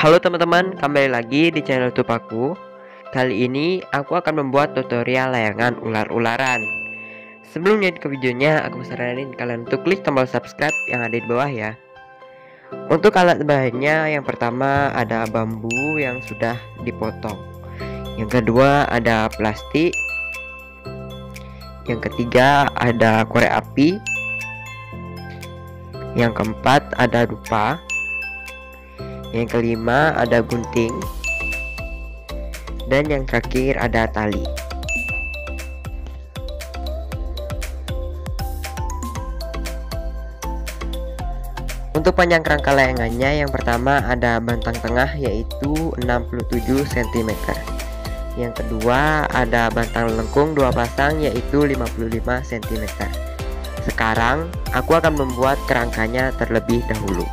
Halo teman-teman, kembali lagi di channel Dupaku. Kali ini aku akan membuat tutorial layangan ular-ularan. Sebelumnya ke videonya, aku saranin kalian untuk klik tombol subscribe yang ada di bawah ya. Untuk alat bahannya, yang pertama ada bambu yang sudah dipotong. Yang kedua ada plastik. Yang ketiga ada korek api. Yang keempat ada dupa. Yang kelima ada gunting. Dan yang terakhir ada tali. Untuk panjang kerangka layangannya, yang pertama ada bantang tengah yaitu 67 cm. Yang kedua ada bantang lengkung 2 pasang yaitu 55 cm. Sekarang aku akan membuat kerangkanya terlebih dahulu.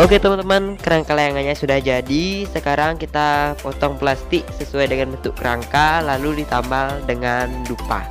Oke teman-teman, kerangka layangannya sudah jadi. Sekarang kita potong plastik sesuai dengan bentuk kerangka, lalu ditambal dengan dupa.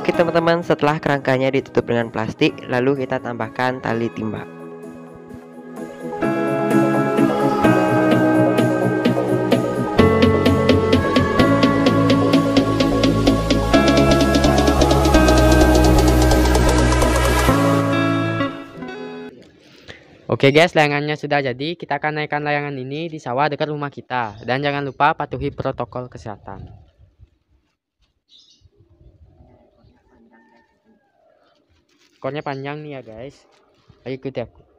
Oke teman-teman, setelah kerangkanya ditutup dengan plastik, lalu kita tambahkan tali timba. Oke guys, layangannya sudah jadi. Kita akan naikkan layangan ini di sawah dekat rumah kita. Dan jangan lupa patuhi protokol kesehatan. Ekornya panjang nih ya guys. Ayo ikuti aku.